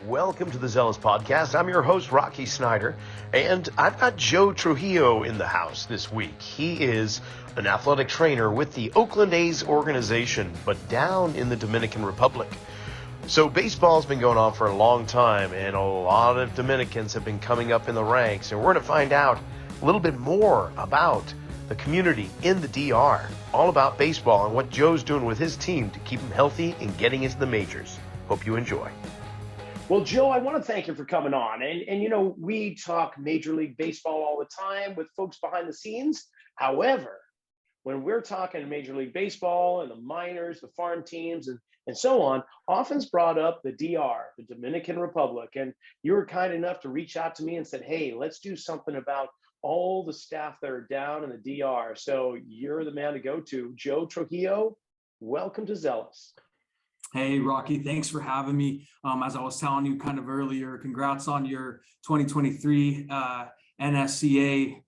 Welcome to the Zealous Podcast. I'm your host, Rocky Snyder, and I've got Joe Trujillo in the house this week. He is an athletic trainer with the Oakland A's organization, but down in the Dominican Republic. So baseball's been going on for a long time, and a lot of Dominicans have been coming up in the ranks, and we're going to find out a little bit more about the community in the DR, all about baseball and what Joe's doing with his team to keep them healthy and getting into the majors. Hope you enjoy. Well, Joe, I want to thank you for coming on. And you know, we talk Major League Baseball all the time with folks behind the scenes. However, when we're talking Major League Baseball and the minors, the farm teams, and so on, often's brought up the DR, the Dominican Republic. And you were kind enough to reach out to me and said, hey, let's do something about all the staff that are down in the DR. So you're the man to go to. Joe Trujillo, welcome to Zealous. Hey, Rocky, thanks for having me. As I was telling you kind of earlier, congrats on your 2023 NSCA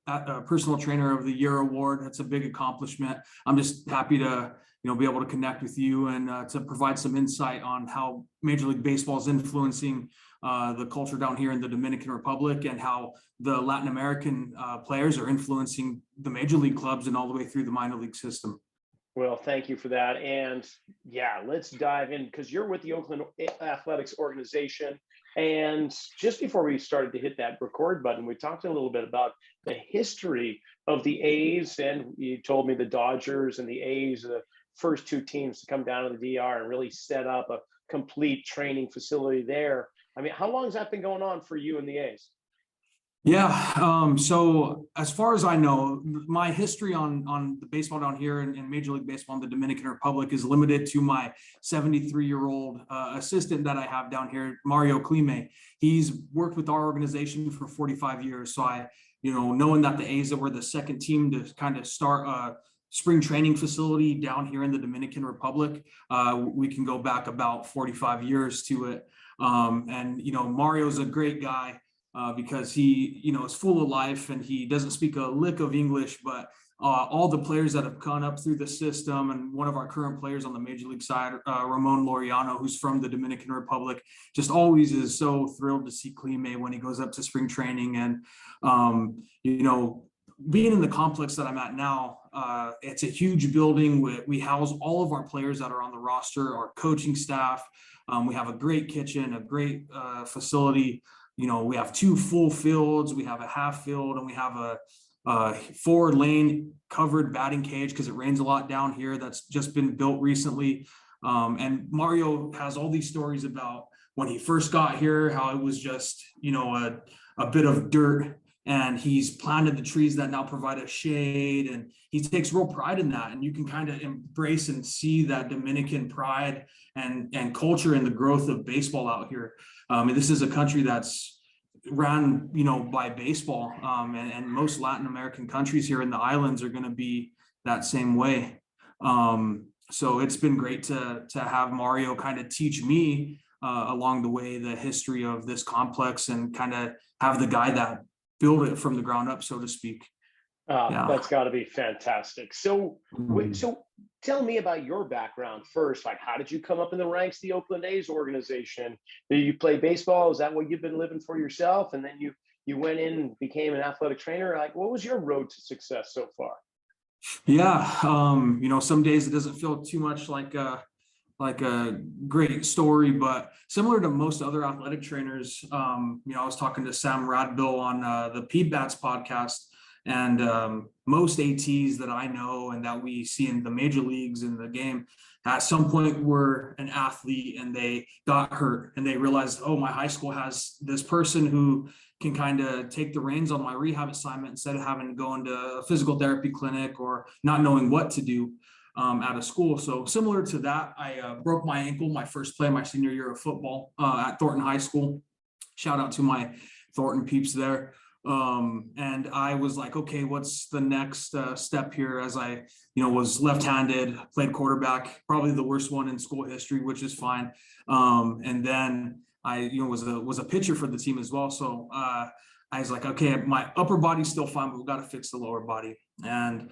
Personal Trainer of the Year award. That's a big accomplishment. I'm just happy to be able to connect with you and to provide some insight on how Major League Baseball is influencing the culture down here in the Dominican Republic and how the Latin American players are influencing the major league clubs and all the way through the minor league system. Well, thank you for that. And yeah, let's dive in because you're with the Oakland Athletics organization. And just before we started to hit that record button, we talked a little bit about the history of the A's. And you told me the Dodgers and the A's are the first two teams to come down to the DR and really set up a complete training facility there. I mean, how long has that been going on for you and the A's? Yeah. So as far as I know, my history on the baseball down here in Major League Baseball in the Dominican Republic is limited to my 73-year-old assistant that I have down here, Mario Clime. He's worked with our organization for 45 years. So knowing that the A's were the second team to kind of start a spring training facility down here in the Dominican Republic, we can go back about 45 years to it. And Mario's a great guy. Because he, is full of life and he doesn't speak a lick of English, but all the players that have gone up through the system and one of our current players on the major league side, Ramon Laureano, who's from the Dominican Republic, just always is so thrilled to see Clime when he goes up to spring training. And, being in the complex that I'm at now, it's a huge building. We house all of our players that are on the roster, our coaching staff. We have a great kitchen, a great facility. We have two full fields, we have a half field, and we have a 4-lane covered batting cage because it rains a lot down here. That's just been built recently. And Mario has all these stories about when he first got here, how it was just, a bit of dirt, and he's planted the trees that now provide a shade, and he takes real pride in that. And you can kind of embrace and see that Dominican pride and culture and the growth of baseball out here. And this is a country that's ran, by baseball, and most Latin American countries here in the islands are going to be that same way. So it's been great to have Mario kind of teach me along the way the history of this complex and kind of have the guy that build it from the ground up, so to speak. That's got to be fantastic. So, so tell me about your background first. Like, how did you come up in the ranks of the Oakland A's organization? Did you play baseball? Is that what you've been living for yourself? And then you went in and became an athletic trainer. Like, what was your road to success so far? Yeah, some days it doesn't feel too much like a great story, but similar to most other athletic trainers, I was talking to Sam Radbill on the PBATS podcast, and most ATs that I know and that we see in the major leagues in the game at some point were an athlete and they got hurt and they realized, oh, my high school has this person who can kind of take the reins on my rehab assignment instead of having to go into a physical therapy clinic or not knowing what to do out of school. So similar to that, I broke my ankle my first play my senior year of football at Thornton High School. Shout out to my Thornton peeps there. And I was like, okay, what's the next step here? As I, was left-handed, played quarterback, probably the worst one in school history, which is fine. And then I, was a pitcher for the team as well. So I was like, okay, my upper body's still fine, but we've got to fix the lower body. And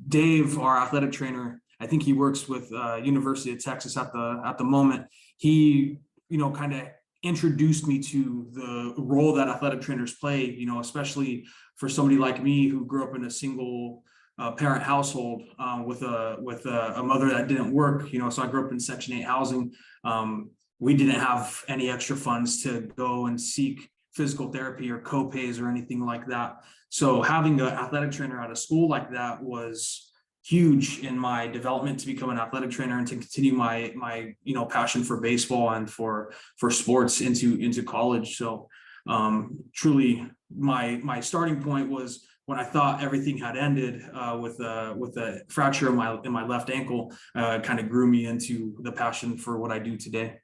Dave, our athletic trainer, I think he works with University of Texas at the moment. He, kind of introduced me to the role that athletic trainers play, especially for somebody like me who grew up in a single parent household with a mother that didn't work, so I grew up in Section 8 housing. We didn't have any extra funds to go and seek physical therapy or co-pays or anything like that. So having an athletic trainer at a school like that was huge in my development to become an athletic trainer and to continue my passion for baseball and for sports into college. So truly my starting point was when I thought everything had ended with a fracture in my left ankle. Kind of grew me into the passion for what I do today.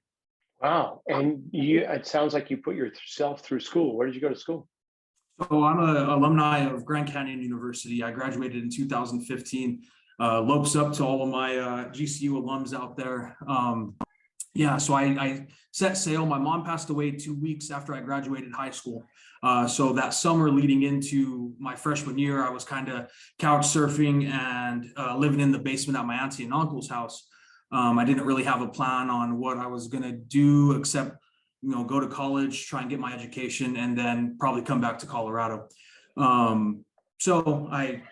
Wow. And it sounds like you put yourself through school. Where did you go to school? So I'm an alumni of Grand Canyon University. I graduated in 2015. Lopes up to all of my GCU alums out there. So I set sail. My mom passed away 2 weeks after I graduated high school. So that summer leading into my freshman year, I was kind of couch surfing and living in the basement at my auntie and uncle's house. I didn't really have a plan on what I was going to do except go to college, try and get my education, and then probably come back to Colorado. So I,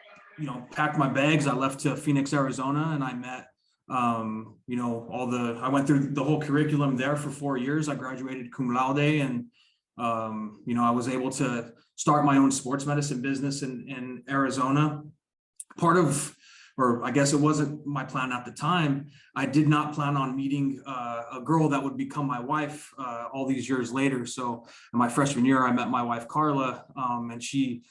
packed my bags. I left to Phoenix, Arizona, and I met, I went through the whole curriculum there for 4 years. I graduated cum laude, and, I was able to start my own sports medicine business in Arizona. Or I guess it wasn't my plan at the time. I did not plan on meeting a girl that would become my wife all these years later. So in my freshman year, I met my wife, Carla, and she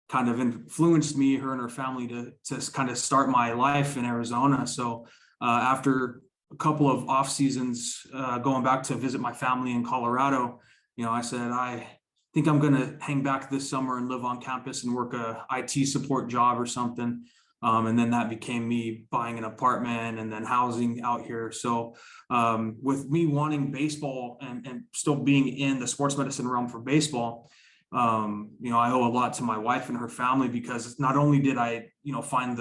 kind of influenced me, her and her family, to kind of start my life in Arizona. So after a couple of off seasons, going back to visit my family in Colorado, I said, I think I'm going to hang back this summer and live on campus and work a IT support job or something. And then that became me buying an apartment and then housing out here. So with me wanting baseball and still being in the sports medicine realm for baseball, I owe a lot to my wife and her family, because not only did I, find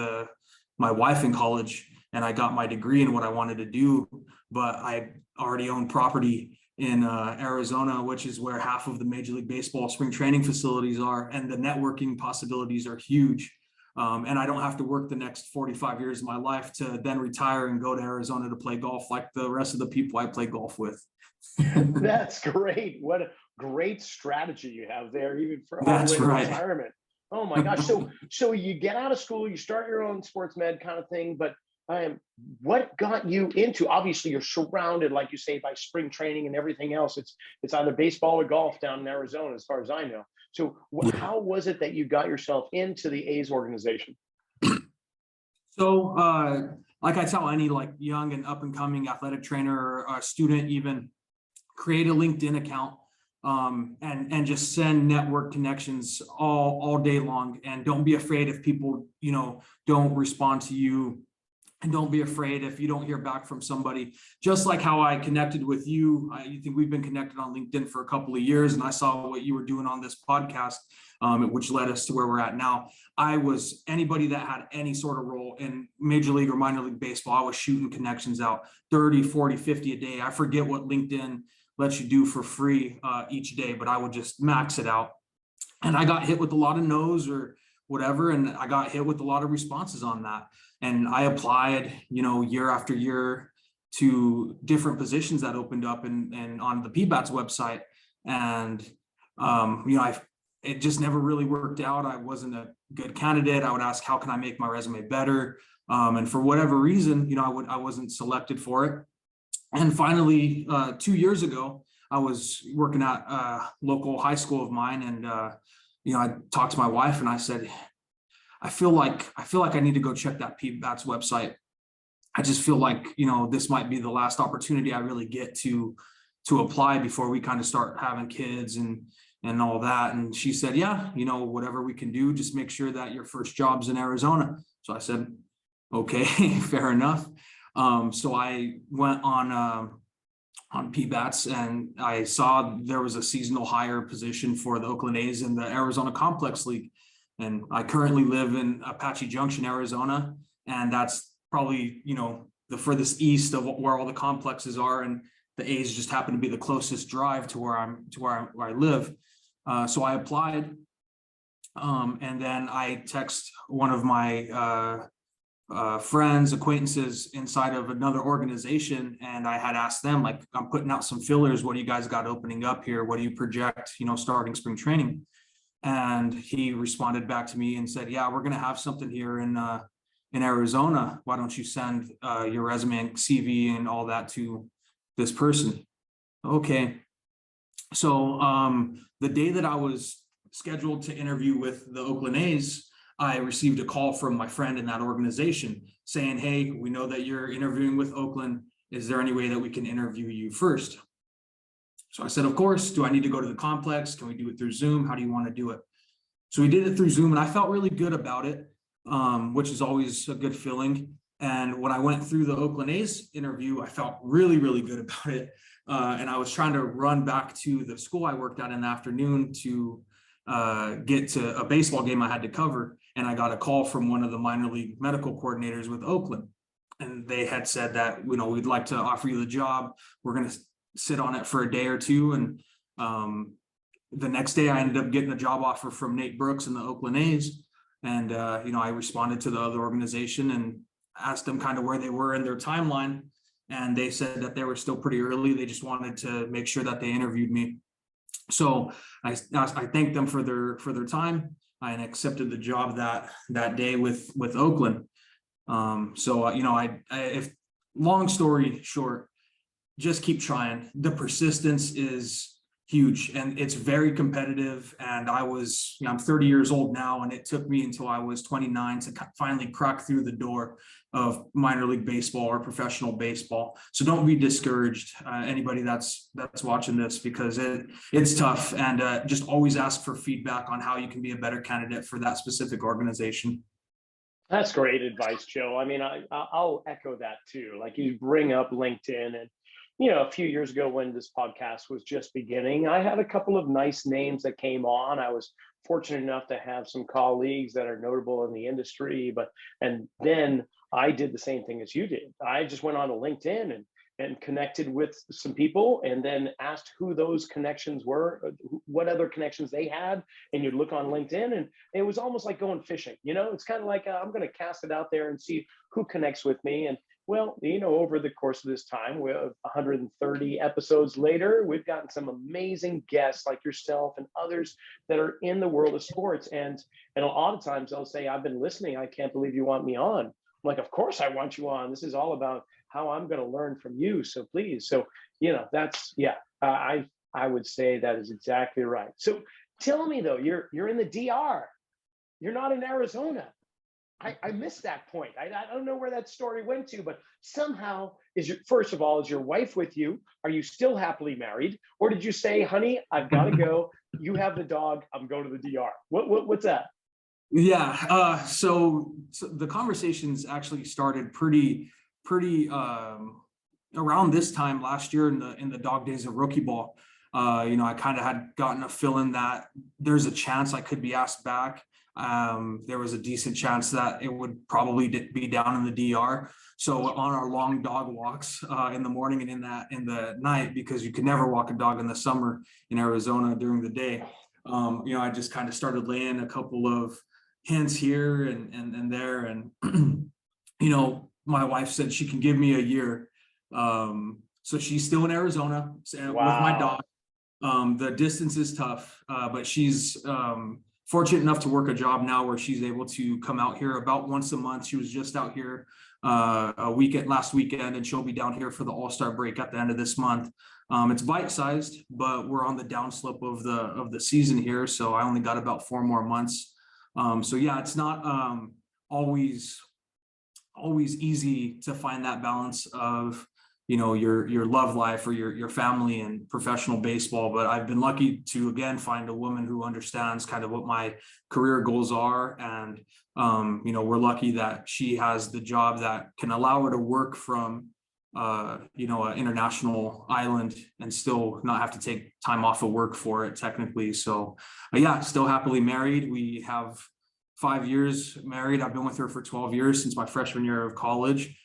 my wife in college and I got my degree in what I wanted to do, but I already owned property in Arizona, which is where half of the Major League Baseball spring training facilities are, and the networking possibilities are huge. And I don't have to work the next 45 years of my life to then retire and go to Arizona to play golf like the rest of the people I play golf with. That's great. What a great strategy you have there, even for That's right. retirement. Oh my gosh. So you get out of school, you start your own sports med kind of thing, but what got you into, obviously you're surrounded, like you say, by spring training and everything else. It's either baseball or golf down in Arizona, as far as I know. So how was it that you got yourself into the A's organization? So like I tell any young and up and coming athletic trainer or student, even, create a LinkedIn account and just send network connections all day long. And don't be afraid if people, don't respond to you. And don't be afraid if you don't hear back from somebody. Just like how I connected with you. You think we've been connected on LinkedIn for a couple of years, and I saw what you were doing on this podcast, which led us to where we're at now. Anybody that had any sort of role in Major League or minor league baseball, I was shooting connections out 30, 40, 50 a day. I forget what LinkedIn lets you do for free each day, but I would just max it out. And I got hit with a lot of no's or whatever, and I got hit with a lot of responses on that. And I applied, year after year to different positions that opened up and on the PBATS website. And, it just never really worked out. I wasn't a good candidate. I would ask, how can I make my resume better? And for whatever reason, I wasn't selected for it. And finally, 2 years ago, I was working at a local high school of mine. And, I talked to my wife and I said, I feel like I need to go check that PBATS website. I just feel like, this might be the last opportunity I really get to apply before we kind of start having kids and all that. And she said, yeah, whatever we can do, just make sure that your first job's in Arizona. So I said, okay, fair enough. So I went on PBATS and I saw there was a seasonal hire position for the Oakland A's in the Arizona Complex League. And I currently live in Apache Junction, Arizona, and that's probably, the furthest east of where all the complexes are. And the A's just happened to be the closest drive to where I live. So I applied. And then I text one of my friends, acquaintances inside of another organization, and I had asked them, like, I'm putting out some fillers. What do you guys got opening up here? What do you project, starting spring training? And he responded back to me and said, yeah, we're going to have something here in Arizona. Why don't you send your resume and CV and all that to this person? Okay. So the day that I was scheduled to interview with the Oakland A's, I received a call from my friend in that organization saying, hey, we know that you're interviewing with Oakland. Is there any way that we can interview you first? So I said, of course. Do I need to go to the complex? Can we do it through Zoom? How do you want to do it? So we did it through Zoom, and I felt really good about it, which is always a good feeling. And when I went through the Oakland A's interview, I felt really, really good about it. And I was trying to run back to the school I worked at in the afternoon to get to a baseball game I had to cover. And I got a call from one of the minor league medical coordinators with Oakland. And they had said that, we'd like to offer you the job. We're going to sit on it for a day or two. And the next day I ended up getting a job offer from Nate Brooks in the Oakland A's. And, I responded to the other organization and asked them kind of where they were in their timeline. And they said that they were still pretty early. They just wanted to make sure that they interviewed me. So I thanked them for their time and accepted the job that day with Oakland. If long story short, just keep trying. The persistence is huge and it's very competitive. And I'm 30 years old now, and it took me until I was 29 to finally crack through the door of minor league baseball or professional baseball. So don't be discouraged, anybody that's watching this, because it's tough, and just always ask for feedback on how you can be a better candidate for that specific organization. That's great advice, Joe. I mean, I'll echo that too. Like, you bring up LinkedIn, and a few years ago when this podcast was just beginning, I had a couple of nice names that came on. I was fortunate enough to have some colleagues that are notable in the industry, and then I did the same thing as you did. I just went on to LinkedIn and connected with some people, and then asked who those connections were, what other connections they had. And you'd look on LinkedIn, and it was almost like going fishing. It's kind of like, I'm going to cast it out there and see who connects with me. And well, over the course of this time, we have 130 episodes later, we've gotten some amazing guests like yourself and others that are in the world of sports. And a lot of times they'll say, I've been listening. I can't believe you want me on. I'm like, of course I want you on. This is all about how I'm going to learn from you. So please. So, I would say that is exactly right. So tell me though, you're in the DR. You're not in Arizona. I missed that point. I don't know where that story went to, but somehow first of all, is your wife with you? Are you still happily married? Or did you say, honey, I've got to go. You have the dog. I'm going to the DR. What's that? Yeah. So the conversations actually started pretty around this time last year in the dog days of rookie ball. I kind of had gotten a feeling that there's a chance I could be asked back. There was a decent chance that it would probably be down in the DR. So on our long dog walks in the morning and in the night, because you could never walk a dog in the summer in Arizona during the day, I just kind of started laying a couple of hints here and there. And, my wife said she can give me a year. So she's still in Arizona with my dog. The distance is tough, but she's fortunate enough to work a job now where she's able to come out here about once a month. She was just out here last weekend, and she'll be down here for the All-Star break at the end of this month. It's bite-sized, but we're on the downslope of the season here, so I only got about 4 more months. It's not always easy to find that balance of your love life or your family and professional baseball. But I've been lucky to again find a woman who understands kind of what my career goals are. And, we're lucky that she has the job that can allow her to work from, an international island and still not have to take time off of work for it technically. So still happily married. We have 5 years married. I've been with her for 12 years since my freshman year of college.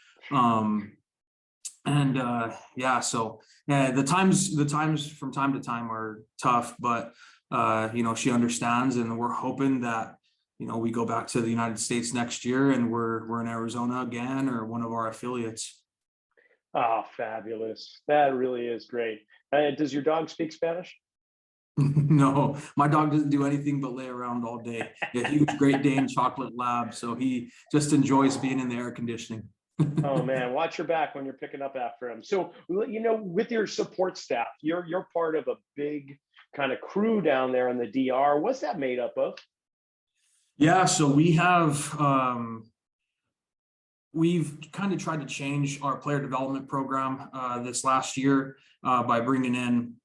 And yeah, so the times from time to time are tough, but she understands, and we're hoping that we go back to the United States next year and we're in Arizona again, or one of our affiliates. Oh, fabulous. That really is great. Does your dog speak Spanish? No, my dog doesn't do anything but lay around all day. Yeah, he was Great Dane chocolate lab, so he just enjoys being in the air conditioning. Oh man, watch your back when you're picking up after him. So, with your support staff, you're part of a big kind of crew down there in the DR. What's that made up of? Yeah, so we've kind of tried to change our player development program this last year by bringing in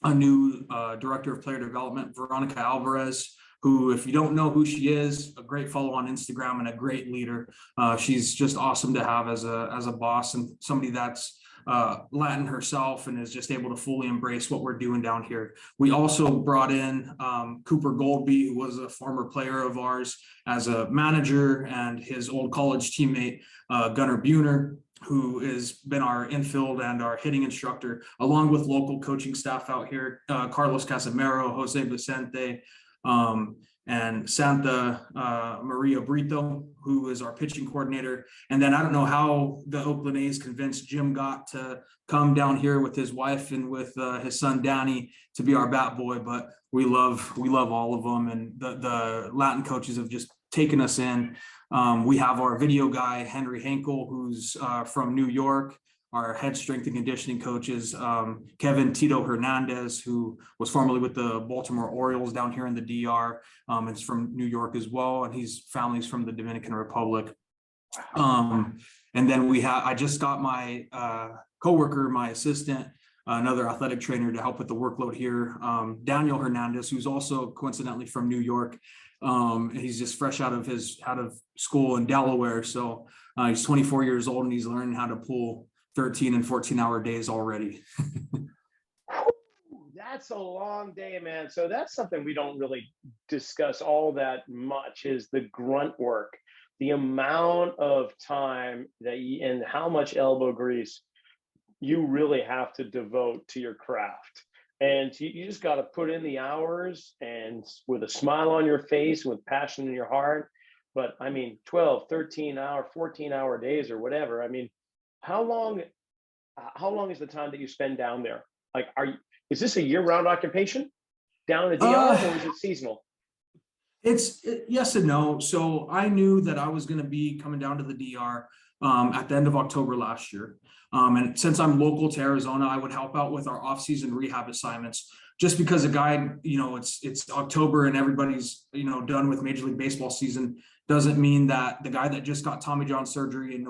a new director of player development, Veronica Alvarez, who, if you don't know who she is, a great follow on Instagram and a great leader. She's just awesome to have as a boss, and somebody that's Latin herself and is just able to fully embrace what we're doing down here. We also brought in Cooper Goldby, who was a former player of ours, as a manager, and his old college teammate, Gunnar Buhner, who has been our infield and our hitting instructor, along with local coaching staff out here, Carlos Casamero, Jose Vicente, and Santa Maria Brito, who is our pitching coordinator. And then I don't know how the Oakland A's convinced Jim Gott to come down here with his wife and with his son Danny to be our bat boy, but we love all of them, and the Latin coaches have just taken us in. We have our video guy, Henry Henkel, who's from New York. Our head strength and conditioning coach is Kevin Tito Hernandez, who was formerly with the Baltimore Orioles down here in the DR. It's from New York as well, and his family's from the Dominican Republic. And then I just got my coworker, my assistant, another athletic trainer to help with the workload here, Daniel Hernandez, who's also coincidentally from New York. He's just fresh out of school in Delaware. So he's 24 years old, and he's learning how to pull 13 and 14-hour days already. That's a long day, man. So that's something we don't really discuss all that much, is the grunt work, the amount of time and how much elbow grease you really have to devote to your craft. And you just got to put in the hours, and with a smile on your face, with passion in your heart. But I mean, 12, 13-hour, 14-hour days or whatever. I mean, how long is the time that you spend down there? Like, is this a year-round occupation down in the DR, or is it seasonal? It's yes and no. So I knew that I was going to be coming down to the DR at the end of October last year. And since I'm local to Arizona, I would help out with our off-season rehab assignments. Just because a guy, it's October and everybody's, done with Major League Baseball season, doesn't mean that the guy that just got Tommy John surgery in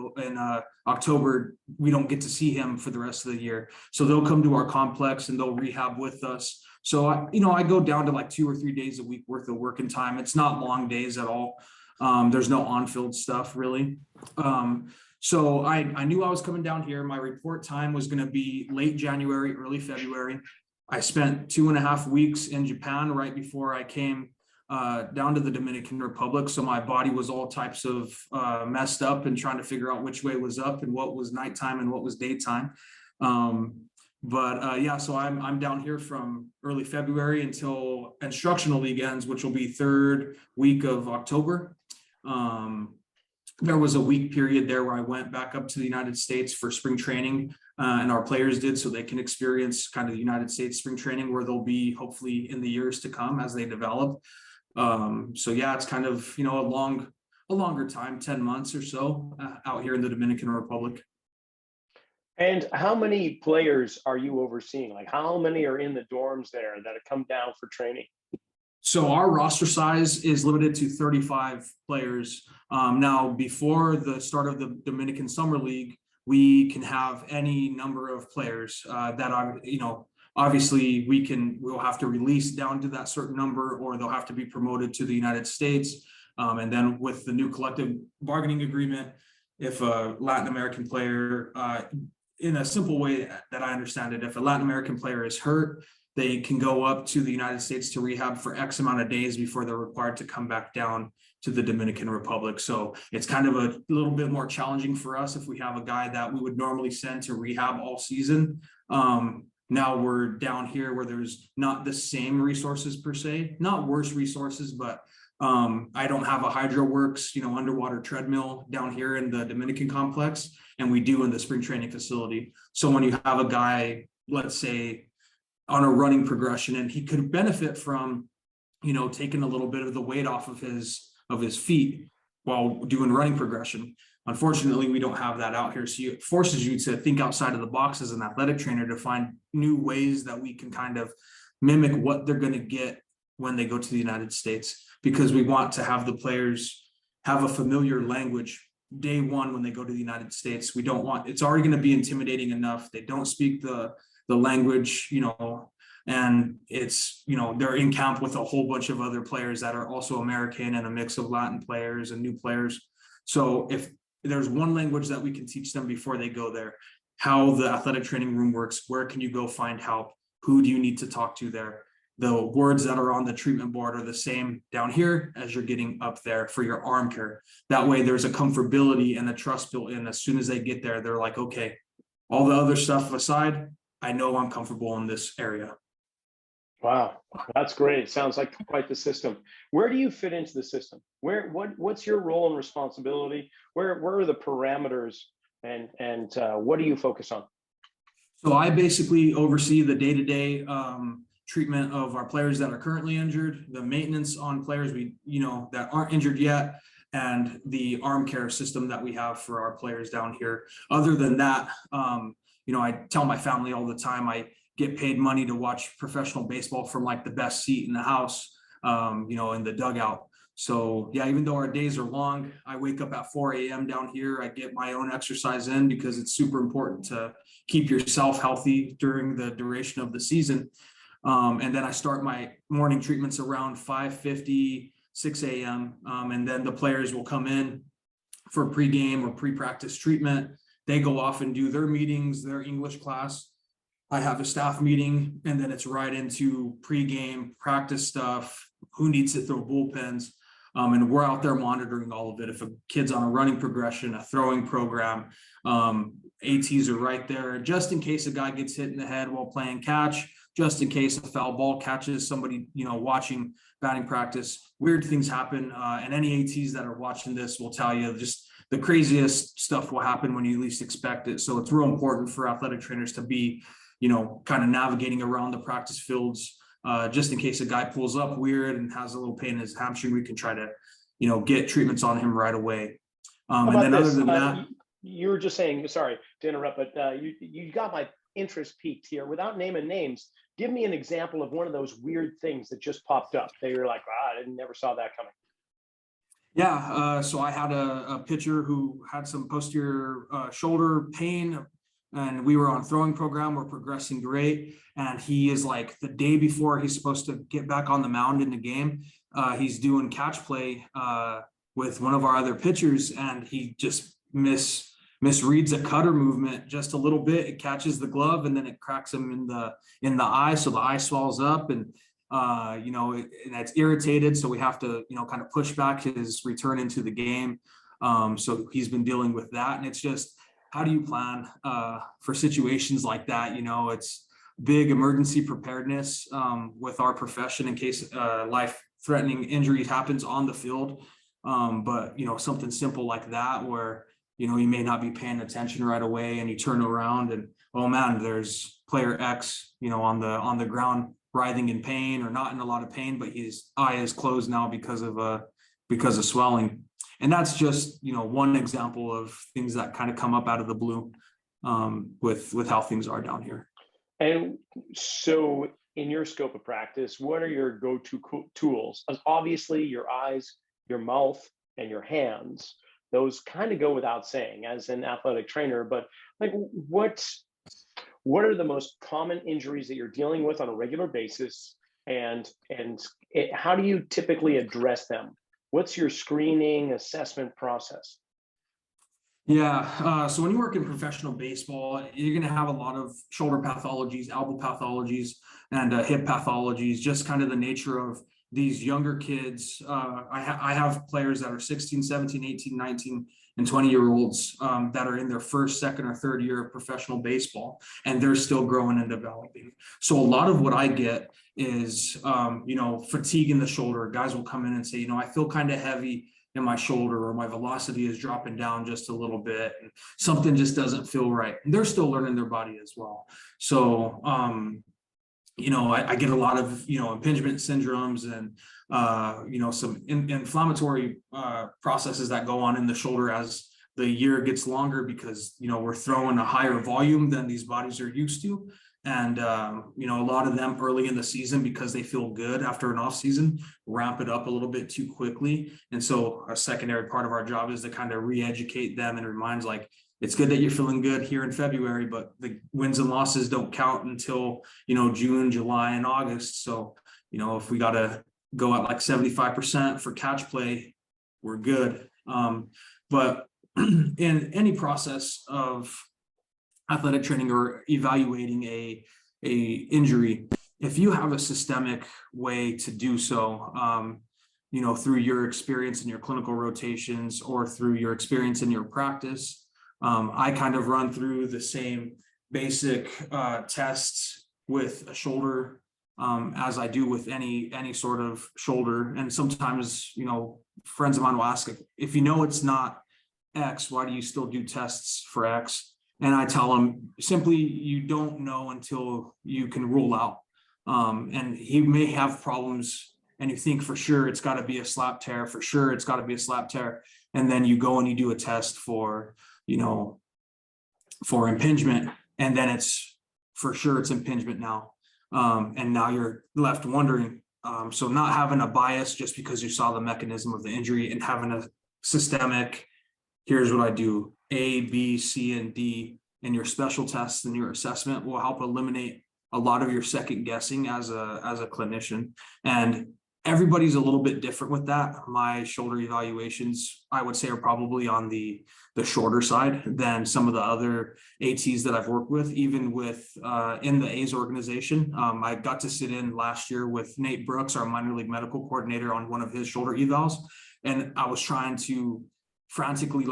October, we don't get to see him for the rest of the year. So they'll come to our complex and they'll rehab with us. So I go down to like 2 or 3 days a week worth of working time. It's not long days at all. There's no on-field stuff really. So I knew I was coming down here. My report time was going to be late January, early February. I spent 2.5 weeks in Japan right before I came down to the Dominican Republic. So my body was all types of messed up and trying to figure out which way was up and what was nighttime and what was daytime. Yeah, so I'm down here from early February until instructional league ends, which will be 3rd week of October. There was a week period there where I went back up to the United States for spring training, and our players did, so they can experience kind of the United States spring training, where they'll be hopefully in the years to come as they develop. So yeah, it's kind of, a longer time, 10 months or so out here in the Dominican Republic. And how many players are you overseeing? Like, how many are in the dorms there that have come down for training? So our roster size is limited to 35 players. Now, before the start of the Dominican Summer League, we can have any number of players that are, obviously we'll have to release down to that certain number, or they'll have to be promoted to the United States. And then with the new collective bargaining agreement, if a Latin American player, in a simple way that I understand it, if a Latin American player is hurt, they can go up to the United States to rehab for X amount of days before they're required to come back down to the Dominican Republic. So it's kind of a little bit more challenging for us if we have a guy that we would normally send to rehab all season. Now we're down here where there's not the same resources per se, not worse resources, but I don't have a HydroWorks, underwater treadmill down here in the Dominican complex, and we do in the spring training facility. So when you have a guy, let's say, on a running progression, and he could benefit from, taking a little bit of the weight off of his feet while doing running progression. Unfortunately, we don't have that out here. So it forces you to think outside of the box as an athletic trainer to find new ways that we can kind of mimic what they're going to get when they go to the United States, because we want to have the players have a familiar language day one when they go to the United States. We don't want, it's already going to be intimidating enough. They don't speak the language, and it's, they're in camp with a whole bunch of other players that are also American and a mix of Latin players and new players. So if there's one language that we can teach them before they go there, how the athletic training room works, where can you go find help? Who do you need to talk to there? The words that are on the treatment board are the same down here as you're getting up there for your arm care. That way there's a comfortability and a trust built in. As soon as they get there, they're like, okay, all the other stuff aside, I know I'm comfortable in this area. Wow, that's great. Sounds like quite the system. Where do you fit into the system? What's your role and responsibility? Where are the parameters, and what do you focus on? So I basically oversee the day-to-day treatment of our players that are currently injured, the maintenance on players that aren't injured yet, and the arm care system that we have for our players down here. Other than that, I tell my family all the time, I get paid money to watch professional baseball from like the best seat in the house, in the dugout. So yeah, even though our days are long, I wake up at 4 a.m. down here. I get my own exercise in because it's super important to keep yourself healthy during the duration of the season. And then I start my morning treatments around 5:50, 6 a.m. And then the players will come in for pregame or pre-practice treatment. They go off and do their meetings, their English class. I have a staff meeting, and then it's right into pregame practice stuff. Who needs to throw bullpens? And we're out there monitoring all of it. If a kid's on a running progression, a throwing program, ATs are right there just in case a guy gets hit in the head while playing catch, just in case a foul ball catches somebody, watching batting practice. Weird things happen. And any ATs that are watching this will tell you just the craziest stuff will happen when you least expect it. So it's real important for athletic trainers to be, kind of navigating around the practice fields, just in case a guy pulls up weird and has a little pain in his hamstring. We can try to, get treatments on him right away. And then other than that, you were just saying, sorry to interrupt, but you got my interest peaked here. Without naming names, give me an example of one of those weird things that just popped up that you're like, I never saw that coming. Yeah, so I had a pitcher who had some posterior shoulder pain, and we were on throwing program. We're progressing great, and he is like the day before he's supposed to get back on the mound in the game. He's doing catch play with one of our other pitchers, and he just misreads a cutter movement just a little bit. It catches the glove, and then it cracks him in the eye, so the eye swells up, and and that's irritated. So we have to, kind of push back his return into the game. So he's been dealing with that. And it's just, how do you plan for situations like that? It's big emergency preparedness with our profession in case life-threatening injury happens on the field. But, something simple like that where, you may not be paying attention right away, and you turn around and, oh man, there's player X, on the ground, writhing in pain or not in a lot of pain, but his eye is closed now because of swelling. And that's just, one example of things that kind of come up out of the blue with how things are down here. And so in your scope of practice, what are your go-to tools? Obviously your eyes, your mouth, and your hands, those kind of go without saying as an athletic trainer, but like what are the most common injuries that you're dealing with on a regular basis, and how do you typically address them? What's your screening assessment process? Yeah. So when you work in professional baseball, you're going to have a lot of shoulder pathologies, elbow pathologies, and hip pathologies, just kind of the nature of these younger kids. I have players that are 16, 17, 18, 19, and 20-year-olds that are in their first, second, or third year of professional baseball, and they're still growing and developing. So a lot of what I get is, fatigue in the shoulder. Guys will come in and say, I feel kind of heavy in my shoulder, or my velocity is dropping down just a little bit, and something just doesn't feel right. And they're still learning their body as well. So, I get a lot of, impingement syndromes and, some inflammatory processes that go on in the shoulder as the year gets longer, because, we're throwing a higher volume than these bodies are used to. And, a lot of them early in the season, because they feel good after an off season, ramp it up a little bit too quickly. And so a secondary part of our job is to kind of re-educate them and remind, like, it's good that you're feeling good here in February, but the wins and losses don't count until, June, July, and August. So, if we got to go at like 75% for catch play, we're good. But in any process of athletic training or evaluating a injury, if you have a systemic way to do so, through your experience in your clinical rotations or through your experience in your practice, I kind of run through the same basic tests with a shoulder as I do with any sort of shoulder. And sometimes, friends of mine will ask, if it's not X, why do you still do tests for X? And I tell them simply, you don't know until you can rule out. And he may have problems, and you think for sure it's got to be a slap tear. For sure it's got to be a slap tear. And then you go and you do a test for impingement, and then it's for sure it's impingement now. And now you're left wondering. So not having a bias just because you saw the mechanism of the injury, and having a systemic, here's what I do, A, B, C, and D, and your special tests and your assessment will help eliminate a lot of your second guessing as a clinician. And everybody's a little bit different with that. My shoulder evaluations, I would say, are probably on the shorter side than some of the other ATs that I've worked with, even with in the A's organization. I got to sit in last year with Nate Brooks, our minor league medical coordinator, on one of his shoulder evals. And I was trying to frantically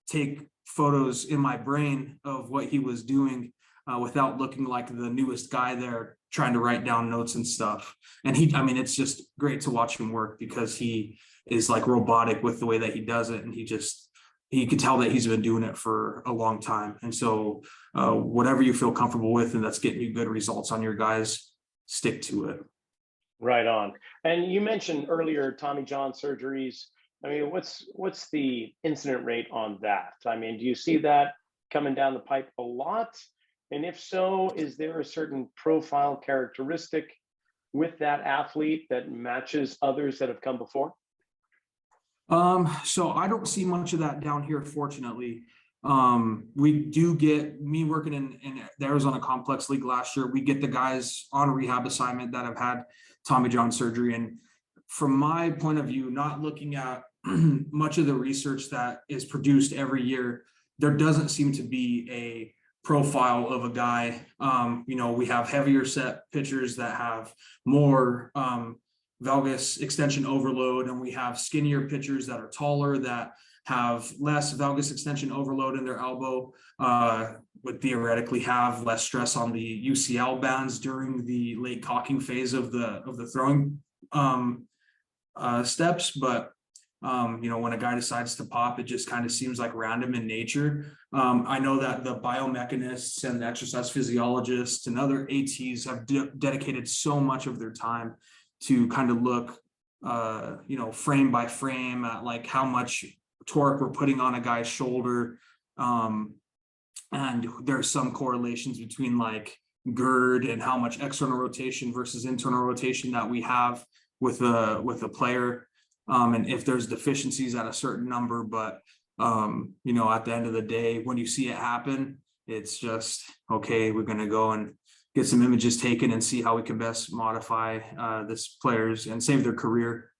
take photos in my brain of what he was doing without looking like the newest guy there trying to write down notes and stuff. And it's just great to watch him work, because he is like robotic with the way that he does it. And he could tell that he's been doing it for a long time. And so whatever you feel comfortable with, and that's getting you good results on your guys, stick to it. Right on. And you mentioned earlier Tommy John surgeries. What's the incident rate on that? Do you see that coming down the pipe a lot? And if so, is there a certain profile characteristic with that athlete that matches others that have come before? So I don't see much of that down here, fortunately. We do get, me working in the Arizona Complex League last year, we get the guys on a rehab assignment that have had Tommy John surgery. And from my point of view, not looking at much of the research that is produced every year, there doesn't seem to be a profile of a guy. We have heavier set pitchers that have more valgus extension overload, and we have skinnier pitchers that are taller that have less valgus extension overload in their elbow, would theoretically have less stress on the UCL bands during the late cocking phase of the throwing steps. But when a guy decides to pop, it just kind of seems like random in nature. I know that the biomechanists and the exercise physiologists and other ATs have dedicated so much of their time to kind of look, frame by frame at like how much torque we're putting on a guy's shoulder. And there's some correlations between like gird and how much external rotation versus internal rotation that we have with a player. And if there's deficiencies at a certain number, but at the end of the day, when you see it happen, it's just, okay, we're going to go and get some images taken and see how we can best modify this players and save their career.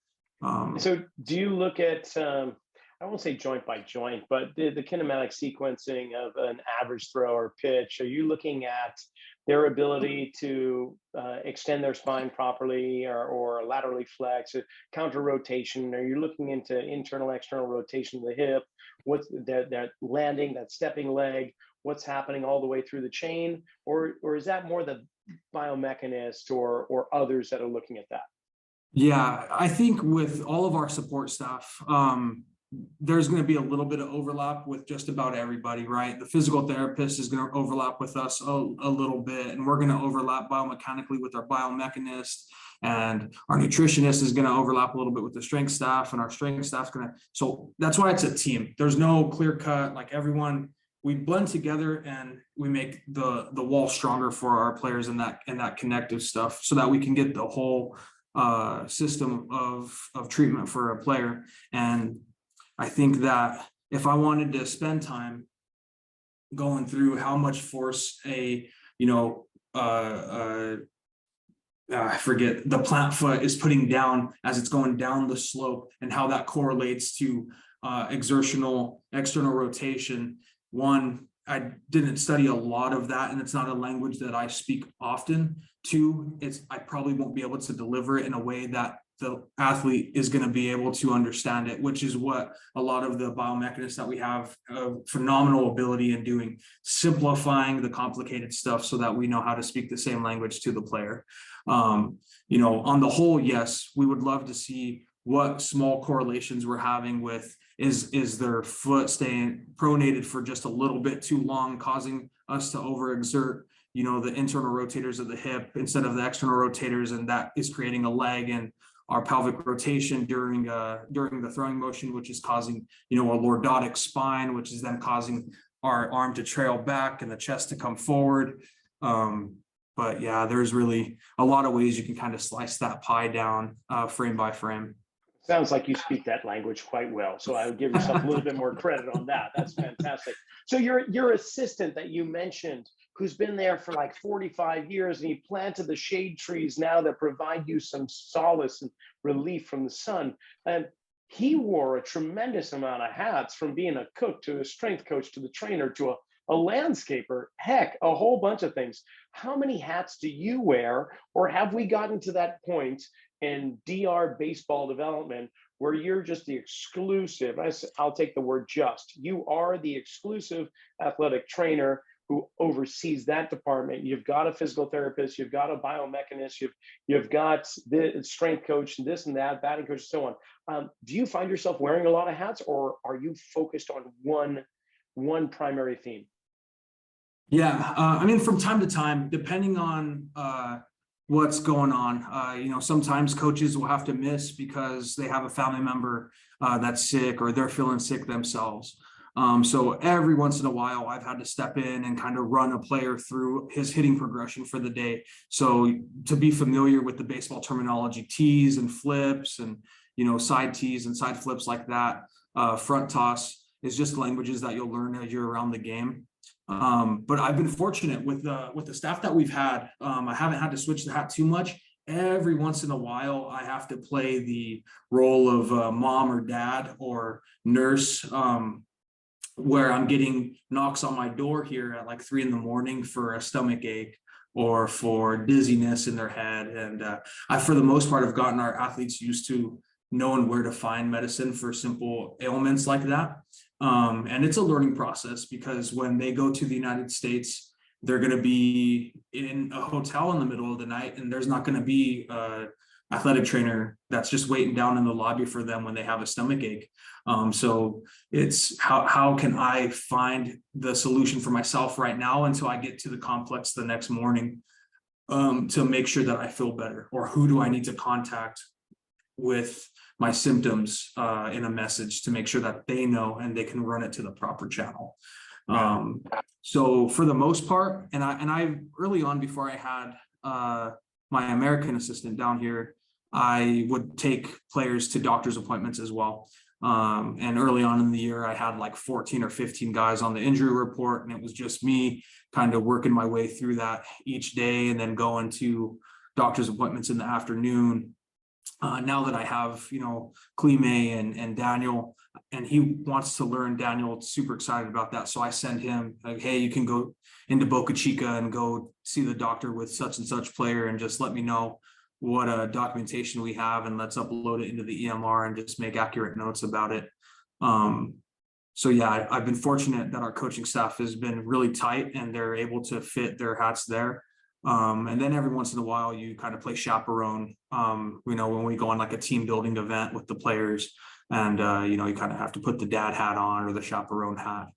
So do you look at, I I won't say joint by joint, but the kinematic sequencing of an average throw or pitch? Are you looking at their ability to extend their spine properly, or laterally flex, counter rotation? Are you looking into internal, external rotation of the hip? What's that landing, that stepping leg? What's happening all the way through the chain? Or is that more the biomechanist or others that are looking at that? Yeah, I think with all of our support staff, there's going to be a little bit of overlap with just about everybody, right? The physical therapist is going to overlap with us a little bit, and we're going to overlap biomechanically with our biomechanist, and our nutritionist is going to overlap a little bit with the strength staff, and our strength staff's going to, so that's why it's a team. There's no clear cut, like everyone, we blend together and we make the wall stronger for our players and that connective stuff, so that we can get the whole system of treatment for a player. And I think that if I wanted to spend time going through how much force I forget, the plant foot is putting down as it's going down the slope, and how that correlates to exertional external rotation. One, I didn't study a lot of that, and it's not a language that I speak often. Two, I probably won't be able to deliver it in a way that the athlete is going to be able to understand it, which is what a lot of the biomechanists that we have phenomenal ability in doing, simplifying the complicated stuff so that we know how to speak the same language to the player. On the whole, yes, we would love to see what small correlations we're having with is their foot staying pronated for just a little bit too long, causing us to overexert the internal rotators of the hip instead of the external rotators, and that is creating a lag in our pelvic rotation during the throwing motion, which is causing a lordotic spine, which is then causing our arm to trail back and the chest to come forward. But yeah, there's really a lot of ways you can kind of slice that pie down frame by frame. Sounds like you speak that language quite well, so I would give yourself a little bit more credit on that. That's fantastic. So your assistant that you mentioned, who's been there for like 45 years, and he planted the shade trees now that provide you some solace and relief from the sun. And he wore a tremendous amount of hats, from being a cook to a strength coach to the trainer to a landscaper, heck, a whole bunch of things. How many hats do you wear, or have we gotten to that point in DR baseball development where you're just the exclusive, I'll take the word just, you are the exclusive athletic trainer who oversees that department? You've got a physical therapist, you've got a biomechanist, you've got the strength coach, and this and that, batting coach, and so on. Do you find yourself wearing a lot of hats, or are you focused on one primary theme? Yeah, from time to time, depending on what's going on, sometimes coaches will have to miss because they have a family member that's sick, or they're feeling sick themselves. So every once in a while, I've had to step in and kind of run a player through his hitting progression for the day. So to be familiar with the baseball terminology, tees and flips, and side tees and side flips like that, front toss is just languages that you'll learn as you're around the game. But I've been fortunate with the staff that we've had. I haven't had to switch the hat too much. Every once in a while, I have to play the role of mom or dad or nurse, where I'm getting knocks on my door here at like 3 a.m. for a stomach ache or for dizziness in their head. And I, for the most part, have gotten our athletes used to knowing where to find medicine for simple ailments like that. And it's a learning process, because when they go to the United States, they're going to be in a hotel in the middle of the night, and there's not going to be an athletic trainer that's just waiting down in the lobby for them when they have a stomach ache. So it's how can I find the solution for myself right now until I get to the complex the next morning, to make sure that I feel better, or who do I need to contact with my symptoms in a message to make sure that they know and they can run it to the proper channel. So for the most part, and I early on, before I had my American assistant down here, I would take players to doctor's appointments as well. And early on in the year, I had like 14 or 15 guys on the injury report, and it was just me kind of working my way through that each day, and then going to doctor's appointments in the afternoon. now that I have, Klime and Daniel, and he wants to learn. Daniel's super excited about that. So I send him like, hey, you can go into Boca Chica and go see the doctor with such and such player and just let me know what documentation we have, and let's upload it into the EMR and just make accurate notes about it. So yeah, I've been fortunate that our coaching staff has been really tight and they're able to fit their hats there. And then every once in a while you kind of play chaperone, when we go on like a team building event with the players, and you kind of have to put the dad hat on or the chaperone hat.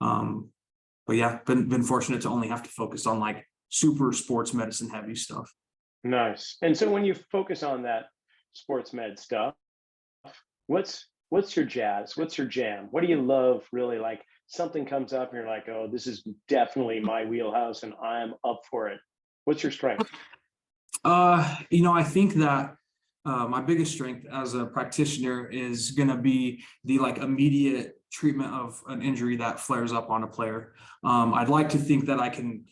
But yeah, been fortunate to only have to focus on like super sports medicine heavy stuff. Nice. And so when you focus on that sports med stuff, what's your jazz? What's your jam? What do you love really? Like something comes up and you're like, oh, this is definitely my wheelhouse and I'm up for it. What's your strength? I think that my biggest strength as a practitioner is going to be the like immediate treatment of an injury that flares up on a player. I'd like to think that I can,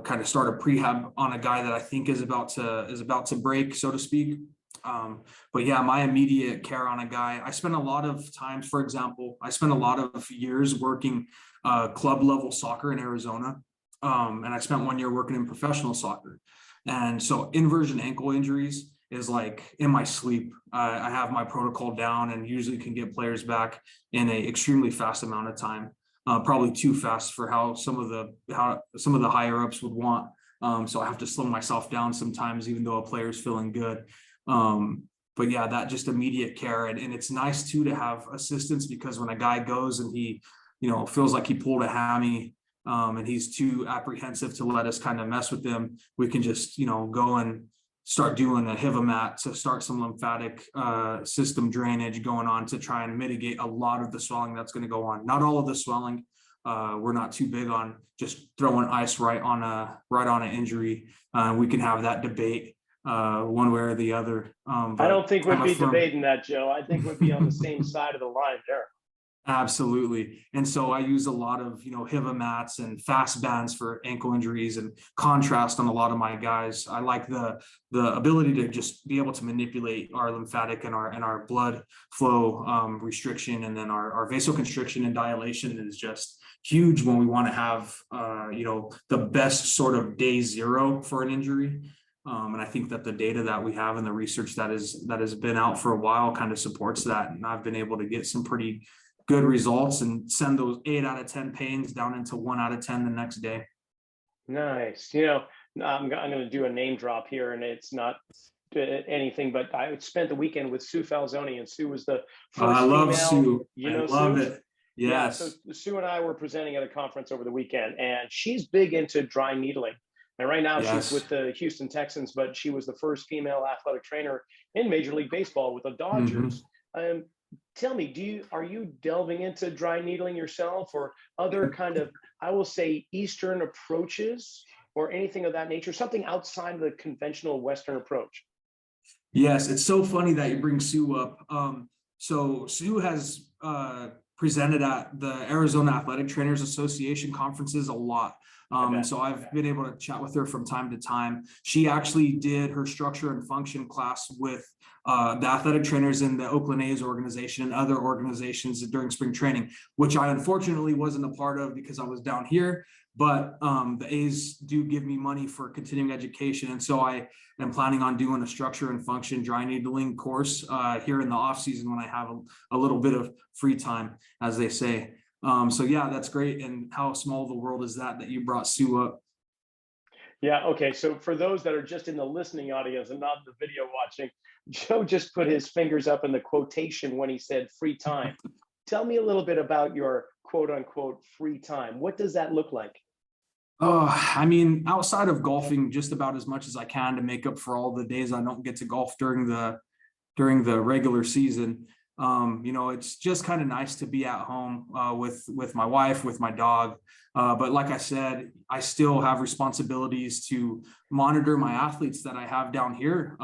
kind of start a prehab on a guy that I think is about to break, so to speak. But yeah, my immediate care on a guy, I spent a lot of times, for example, I spent a lot of years working club level soccer in Arizona. And I spent 1 year working in professional soccer. And so inversion ankle injuries is like in my sleep. I have my protocol down and usually can get players back in a extremely fast amount of time. Probably too fast for how some of the higher ups would want. So I have to slow myself down sometimes, even though a player's feeling good. But yeah, that just immediate care. And it's nice too to have assistance, because when a guy goes and he, feels like he pulled a hammy, and he's too apprehensive to let us kind of mess with him, we can just, go and start doing a Hivamat to start some lymphatic system drainage going on to try and mitigate a lot of the swelling that's going to go on. Not all of the swelling. We're not too big on just throwing ice right on an injury. We can have that debate one way or the other. I don't think we'd be debating that, Joe. I think we'd be on the same side of the line there. Absolutely. And so I use a lot of, Hivamats and fast bands for ankle injuries and contrast on a lot of my guys. I like the ability to just be able to manipulate our lymphatic and our blood flow restriction, and then our vasoconstriction and dilation is just huge when we want to have, the best sort of day zero for an injury. And I think that the data that we have and the research that has been out for a while kind of supports that. And I've been able to get some pretty good results and send those 8 out of 10 pains down into 1 out of 10 the next day. Nice. I'm going to do a name drop here, and it's not anything, but I spent the weekend with Sue Falsone, and Sue was the first I love female, Sue. I love Sue? it. Yes. Yeah, so Sue and I were presenting at a conference over the weekend, and she's big into dry needling. And right now she's with the Houston Texans, but she was the first female athletic trainer in Major League Baseball with the Dodgers. Mm-hmm. Tell me, are you delving into dry needling yourself, or other kind of, I will say, Eastern approaches or anything of that nature, something outside of the conventional Western approach? Yes, it's so funny that you bring Sue up. So Sue has presented at the Arizona Athletic Trainers Association conferences a lot. And so I've been able to chat with her from time to time. She actually did her structure and function class with the athletic trainers in the Oakland A's organization and other organizations during spring training, which I unfortunately wasn't a part of because I was down here. But the A's do give me money for continuing education. And so I am planning on doing a structure and function dry needling course here in the off season when I have a little bit of free time, as they say. So yeah, that's great. And how small the world is that you brought Sue up? Yeah. Okay. So for those that are just in the listening audience and not the video watching, Joe just put his fingers up in the quotation when he said free time. Tell me a little bit about your quote unquote free time. What does that look like? I mean, outside of golfing, just about as much as I can to make up for all the days I don't get to golf during the regular season. It's just kind of nice to be at home with my wife, with my dog. But like I said, I still have responsibilities to monitor my athletes that I have down here.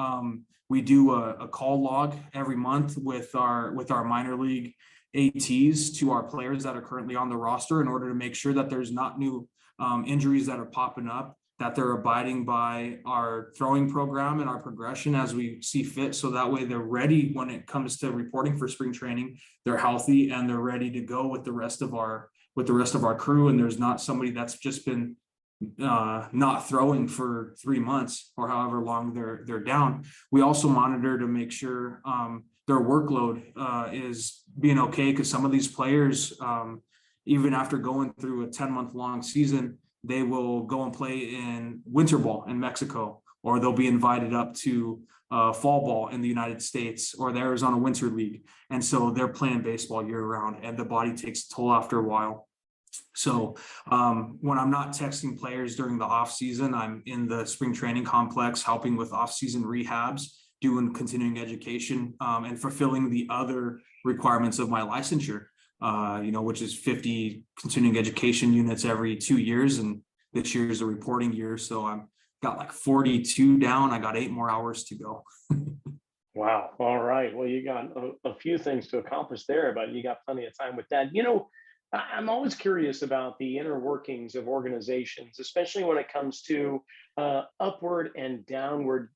We do a call log every month with our minor league ATs to our players that are currently on the roster in order to make sure that there's not new injuries that are popping up. that they're abiding by our throwing program and our progression as we see fit. So that way they're ready when it comes to reporting for spring training. They're healthy and they're ready to go with the rest of our crew. And there's not somebody that's just been not throwing for 3 months or however long they're down. We also monitor to make sure their workload is being okay, because some of these players, even after going through a 10-month long season, they will go and play in winter ball in Mexico, or they'll be invited up to fall ball in the United States or the Arizona Winter League. And so they're playing baseball year round, and the body takes a toll after a while. So when I'm not texting players during the off season, I'm in the spring training complex helping with off season rehabs, doing continuing education, and fulfilling the other requirements of my licensure, which is 50 continuing education units every 2 years. And this year is a reporting year. So I'm got like 42 down. I got 8 more hours to go. Wow. All right. Well, you got a few things to accomplish there, but you got plenty of time with that. I'm always curious about the inner workings of organizations, especially when it comes to upward and downward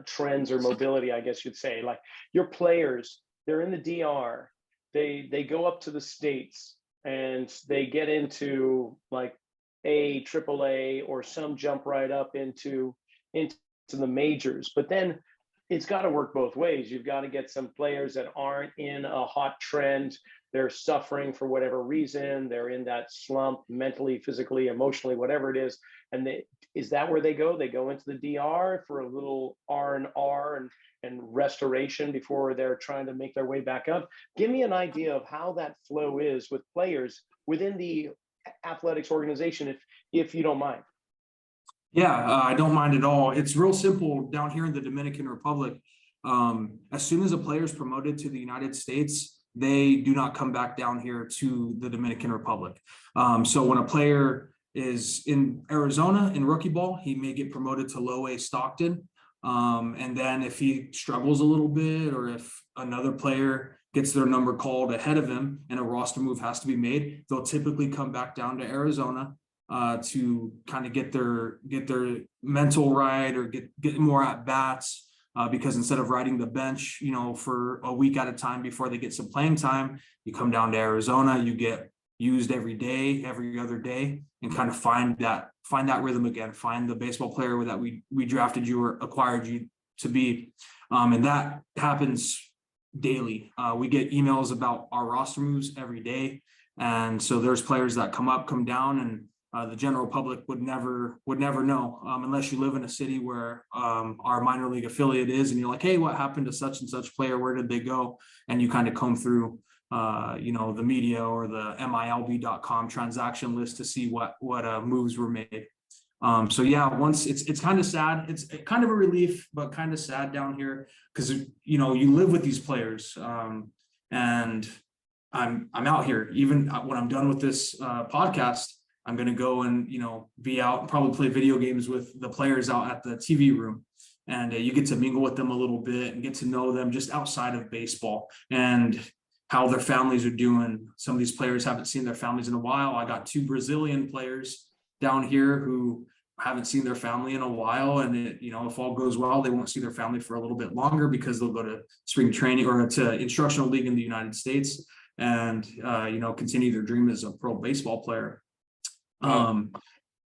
trends or mobility, I guess you'd say. Like your players, they're in the DR, they go up to the States and they get into like AAA, or some jump right up into the majors. But then it's got to work both ways. You've got to get some players that aren't in a hot trend. They're suffering for whatever reason. They're in that slump mentally, physically, emotionally, whatever it is. And is that where they go? They go into the DR for a little R&R and restoration before they're trying to make their way back up. Give me an idea of how that flow is with players within the athletics organization, if you don't mind. Yeah, I don't mind at all. It's real simple down here in the Dominican Republic. As soon as a player is promoted to the United States, they do not come back down here to the Dominican Republic. So when a player is in Arizona in rookie ball, he may get promoted to low A Stockton. And then if he struggles a little bit, or if another player gets their number called ahead of him and a roster move has to be made, they'll typically come back down to Arizona to kind of get their mental right, or get more at bats. Because instead of riding the bench, for a week at a time before they get some playing time, you come down to Arizona, you get used every day, every other day, and kind of find that rhythm again, find the baseball player that we drafted you or acquired you to be. And that happens daily. We get emails about our roster moves every day. And so there's players that come down, and the general public would never know unless you live in a city where our minor league affiliate is, and you're like, hey, what happened to such and such player? Where did they go? And you kind of comb through, the media or the MILB.com transaction list to see what moves were made. So yeah, once it's kind of sad. It's kind of a relief, but kind of sad down here because you live with these players, and I'm out here. Even when I'm done with this podcast, I'm going to go and, be out and probably play video games with the players out at the TV room. And you get to mingle with them a little bit and get to know them just outside of baseball and how their families are doing. Some of these players haven't seen their families in a while. I got 2 Brazilian players down here who haven't seen their family in a while. And if all goes well, they won't see their family for a little bit longer because they'll go to spring training or to instructional league in the United States and, continue their dream as a pro baseball player.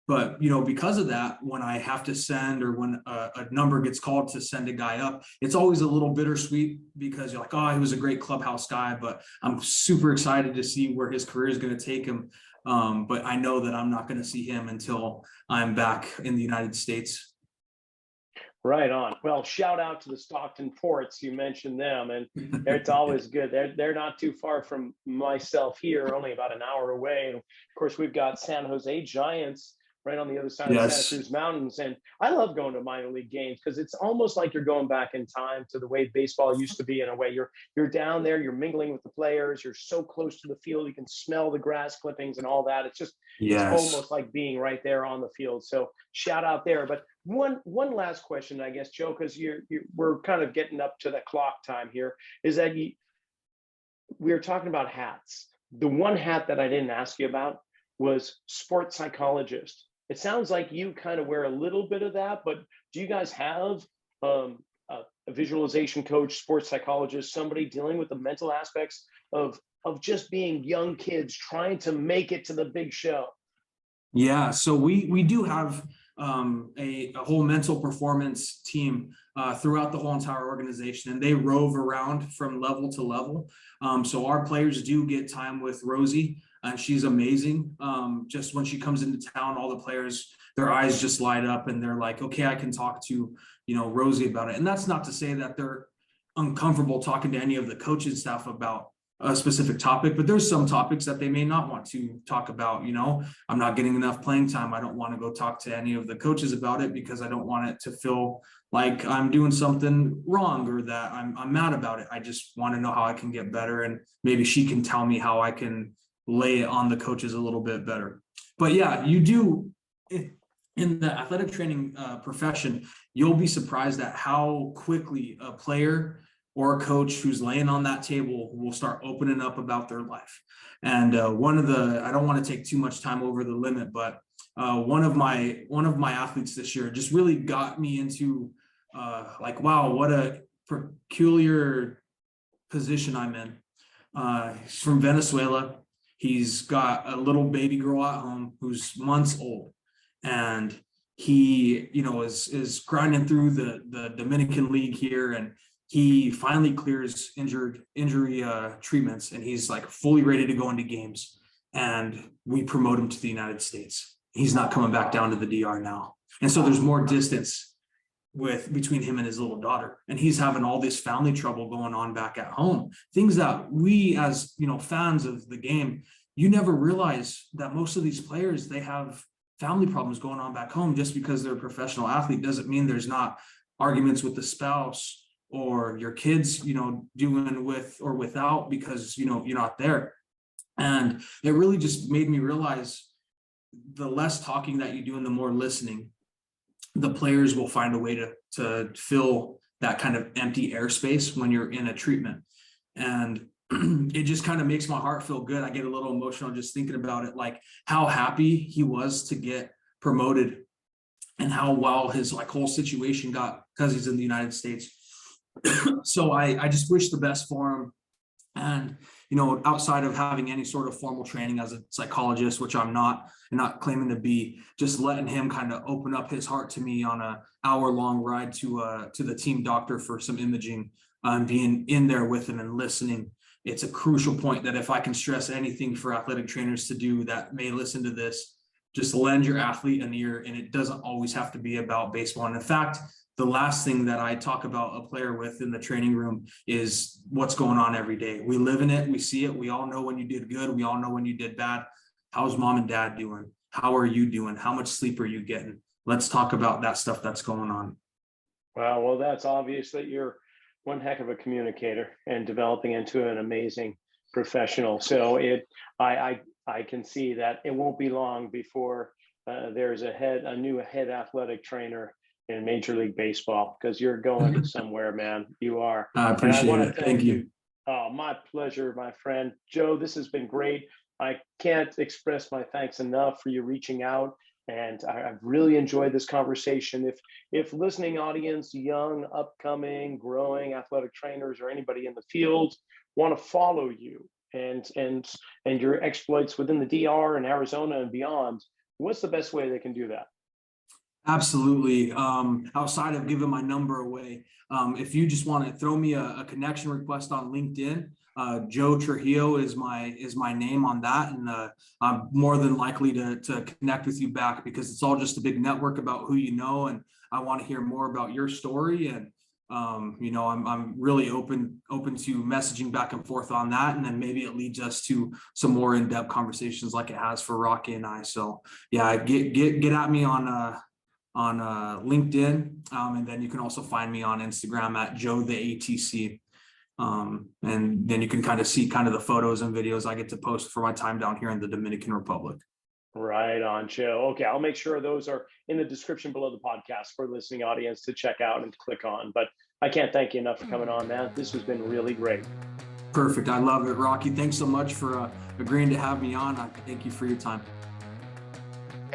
But because of that, when I have to send, or when a number gets called to send a guy up, it's always a little bittersweet because you're like, oh, he was a great clubhouse guy, but I'm super excited to see where his career is going to take him. But I know that I'm not going to see him until I'm back in the United States. Right on. Well, shout out to the Stockton Ports. You mentioned them, and it's always good. They're not too far from myself here, only about an hour away. And of course, we've got San Jose Giants right on the other side of the Santa Cruz Mountains. And I love going to minor league games because it's almost like you're going back in time to the way baseball used to be. In a way, you're down there, you're mingling with the players, you're so close to the field, you can smell the grass clippings and all that. It's almost like being right there on the field. So shout out there. But one last question, I guess, Joe, because we're kind of getting up to the clock time here, is that we were talking about hats. The one hat that I didn't ask you about was sports psychologist. It sounds like you kind of wear a little bit of that, but do you guys have a visualization coach, sports psychologist, somebody dealing with the mental aspects of just being young kids trying to make it to the big show? Yeah, so we do have a whole mental performance team throughout the whole entire organization, and they rove around from level to level. So our players do get time with Rosie, and she's amazing. Just when she comes into town, all the players, their eyes just light up, and they're like, okay, I can talk to, Rosie about it. And that's not to say that they're uncomfortable talking to any of the coaching staff about a specific topic, but there's some topics that they may not want to talk about. I'm not getting enough playing time. I don't want to go talk to any of the coaches about it because I don't want it to feel like I'm doing something wrong or that I'm mad about it. I just want to know how I can get better, and maybe she can tell me how I can lay it on the coaches a little bit better. But yeah, you do in the athletic training profession, you'll be surprised at how quickly a player or a coach who's laying on that table will start opening up about their life. And I don't want to take too much time over the limit, but one of my athletes this year just really got me into wow, what a peculiar position I'm in. He's from Venezuela. He's got a little baby girl at home who's months old, and he, is grinding through the Dominican League here, and he finally clears injury treatments, and he's like fully ready to go into games. And we promote him to the United States. He's not coming back down to the DR now. And so there's more distance between him and his little daughter. And he's having all this family trouble going on back at home. Things that we, as fans of the game, you never realize that most of these players, they have family problems going on back home. Just because they're a professional athlete doesn't mean there's not arguments with the spouse or your kids, doing with or without because, you're not there. And it really just made me realize the less talking that you do and the more listening, the players will find a way to fill that kind of empty airspace when you're in a treatment. And it just kind of makes my heart feel good. I get a little emotional just thinking about it, like how happy he was to get promoted and how well his whole situation got because he's in the United States. So I just wish the best for him. And, outside of having any sort of formal training as a psychologist, which I'm not, and not claiming to be, just letting him kind of open up his heart to me on an hour-long ride to the team doctor for some imaging, being in there with him and listening. It's a crucial point that if I can stress anything for athletic trainers to do that may listen to this, just lend your athlete an ear, and it doesn't always have to be about baseball. And in fact, the last thing that I talk about a player with in the training room is what's going on every day. We live in it. We see it. We all know when you did good. We all know when you did bad. How's mom and dad doing? How are you doing? How much sleep are you getting? Let's talk about that stuff that's going on. Well, that's obvious that you're one heck of a communicator and developing into an amazing professional. So I can see that it won't be long before there's a new head athletic trainer in Major League Baseball, because you're going somewhere, man. You are. I appreciate it. Thank you. Oh, my pleasure, my friend. Joe, this has been great. I can't express my thanks enough for you reaching out. And I've really enjoyed this conversation. If listening audience, young, upcoming, growing athletic trainers, or anybody in the field want to follow you and your exploits within the DR and Arizona and beyond, what's the best way they can do that? Absolutely. Outside of giving my number away, if you just want to throw me a connection request on LinkedIn, Joe Trujillo is my name on that, and I'm more than likely to connect with you back, because it's all just a big network about who you know, and I want to hear more about your story. And I'm really open to messaging back and forth on that, and then maybe it leads us to some more in-depth conversations like it has for Rocky and I. So yeah, get at me on LinkedIn, and then you can also find me on Instagram at Joe the ATC. And then you can kind of see the photos and videos I get to post for my time down here in the Dominican Republic. Right on, Joe. Okay, I'll make sure those are in the description below the podcast for the listening audience to check out and click on. But I can't thank you enough for coming on, man. This has been really great. Perfect. I love it, Rocky. Thanks so much for agreeing to have me on. I thank you for your time.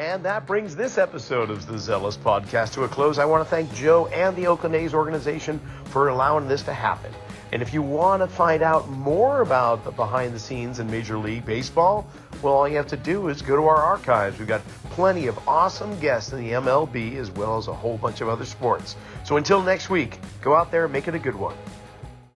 And that brings this episode of the Zealous Podcast to a close. I want to thank Joe and the Oakland A's organization for allowing this to happen. And if you want to find out more about the behind the scenes in Major League Baseball, well, all you have to do is go to our archives. We've got plenty of awesome guests in the MLB as well as a whole bunch of other sports. So until next week, go out there and make it a good one.